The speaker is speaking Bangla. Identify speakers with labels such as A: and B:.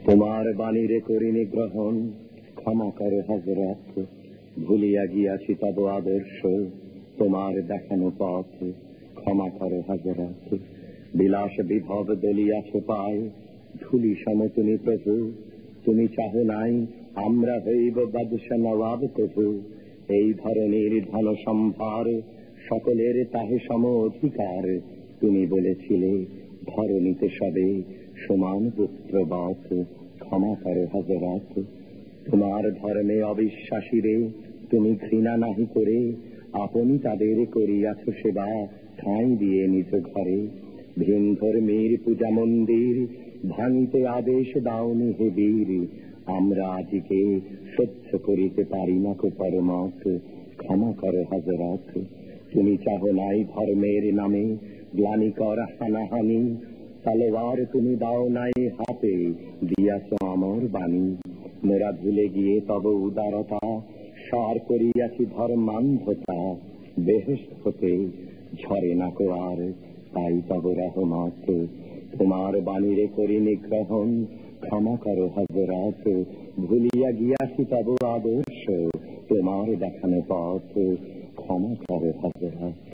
A: তোমার বাণীরে করিনি গ্রহণ, ক্ষমা করো হযরত। ভুলিয়া গিয়াছি তব আদর্শ, তোমার দেখানো পথ, ক্ষমা করো হযরত। বিলাস বিভব দলিয়াছ পায়, ধুলি সম তুমি প্রভু। তুমি চাহ নাই আমরা হইব বাদশা নবাব প্রভু। এই ধরনের ধন সম্ভার, সকলের তাহে সম অধিকার। তুমি বলেছিলে ধরণীতে সবে সমান পুত্রবৎ, ক্ষমা করো হযরত। তোমার ধর্মে অবিশ্বাসীরে তুমি ঘৃণা নাহি করে, আপনি তাদের করিয়াছ সেবা, ঠাঁই দিয়ে নিজ ঘরে। ভিন ধর্মের পূজা মন্দির ভাঙিতে আদেশ দাওনি হে বীর। আমরা আজিকে সহ্য করিতে পারি না কো পরমত, ক্ষমা করো হযরত। তুমি চাহ নাই ধর্মের নামে গ্লানিকর হানাহানি, তলোয়ার তুমি দাও নাই হাতে, দিয়াছ আমর বাণী। মোরা ভুলে গিয়ে তব উদারতা, সার করিয়াছি ধর্মান্ধতা। বেহেশত হতে ঝরে না কো আর, তাই তব রহমত। তোমার বাণীরে করিনি গ্রহণ, ক্ষমা করো হযরত। ভুলিয়া গিয়াছি তব আদর্শ, তোমার দেখানো পথ, ক্ষমা করো হযরত।